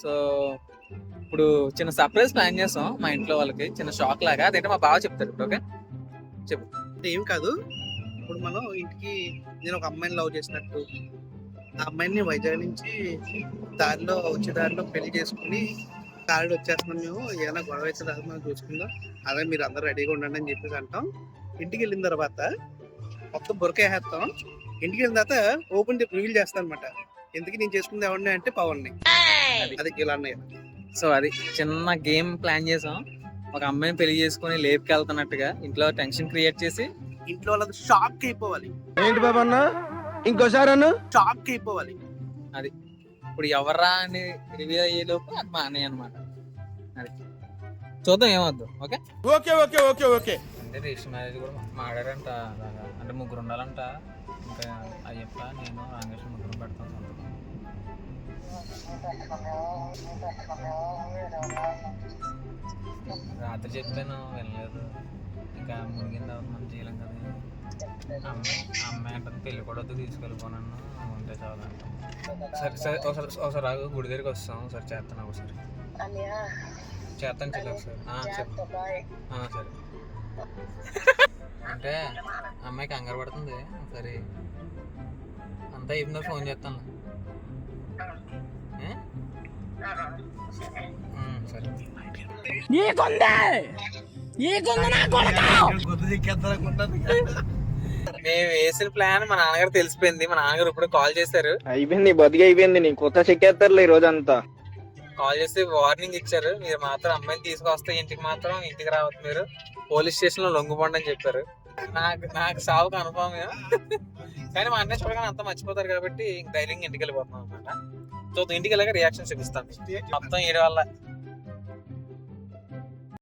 So ఇప్పుడు చిన్న surprise plan చేస్తాం మా ఇంట్లో వాళ్ళకి, చిన్న షాక్ లాగా. అదేంటే మా బావ చెప్తారు ఇప్పుడు. ఓకే చెప్పు. అంటే ఏం కాదు, ఇప్పుడు మనం ఇంటికి నేను ఒక అమ్మాయిని లవ్ చేసినట్టు, ఆ అమ్మాయిని వైజాగ్ నుంచి వచ్చే దారిలో పెళ్లి చేసుకుని కారుడు వచ్చేస్తున్నాం మేము, ఏమైనా గొడవ అయితే రాదు మనం చూసుకుందాం, అదే మీరు అందరూ రెడీగా ఉండండి అని చెప్పేసి అంటాం. ఇంటికి వెళ్ళిన తర్వాత మొత్తం బురకేస్తాం. ఇంటికి వెళ్ళిన తర్వాత ఓపెన్ రివీల్ చేస్తాను అనమాట. ఎందుకు నేను చేసుకుంది ఎవరిని అంటే పవన్ని. అది ఇలా అన్నయ్య. సో అది చిన్న గేమ్ ప్లాన్ చేసాం. ఒక అమ్మాయిని పెళ్లి చేసుకుని లేపుకి వెళ్తున్నట్టుగా ఇంట్లో టెన్షన్ క్రియేట్ చేసి ఇంట్లో వాళ్ళకి షాక్ అయిపోవాలి. ఏంటి బాబా అన్న ఇంకోసారి అన్న షాక్ అయిపోవాలి. అది ఇప్పుడు ఎవర్రా అని రివ్యూ అయ్యే లోపు అది మా అన్నయ్య అనమాట. అది చూద్దాం ఏమవుద్దు. Okay okay okay okay okay. అంటే రిజిస్టర్ మ్యారేజ్ కూడా మాట్లాడారంట. అంటే ముగ్గురు ఉండాలంట. ఇంకా అయ్యప్ప నేను రామకృష్ణ ముగ్గురు పెడతాం. రాత్రి చెప్పాను వెళ్ళలేదు. ఇంకా మునిగింది మనం చేయలేం కదా. అమ్మాయి అంటుంది పెళ్ళి కూడా వద్దు తీసుకెళ్ళిపోనన్ను ఉంటే చాలంట. సరే సరే ఒకసారి రాగు గుడి దగ్గరికి వస్తాం. ఒకసారి చేస్తాను. ఒకసారి చేస్తాను చెల్లి ఒకసారి. సరే అంటే అమ్మాయి కంగారు పడుతుంది. సరే అంతా అయిపోయిందో ఫోన్ చేస్తాను. సరే మేము వేసిన ప్లాన్ మా నాన్నగారు తెలిసిపోయింది. మా నాన్నగారు ఇప్పుడు కాల్ చేశారు. అయిపోయింది బతికి అయిపోయింది. నీ కొత్త చెక్కేస్తారులే ఈ రోజంతా. కాల్ చేసి వార్నింగ్ ఇచ్చారు. మీరు మాత్రం అమ్మాయిని తీసుకొస్తే ఇంటికి మాత్రం ఇంటికి రావద్దు, మీరు పోలీస్ స్టేషన్ లో లొంగిపోండి అని చెప్పారు. నాకు సావుకు అనుభవం. కానీ మా అన్నయ్య చూడగానే అంతా మర్చిపోతారు కాబట్టి ధైర్యంగా ఇంటికి వెళ్ళిపోతున్నాం అనమాట. సో ఇంటికి వెళ్ళాక రియాక్షన్ చూపిస్తాను. మొత్తం 7 వల్ల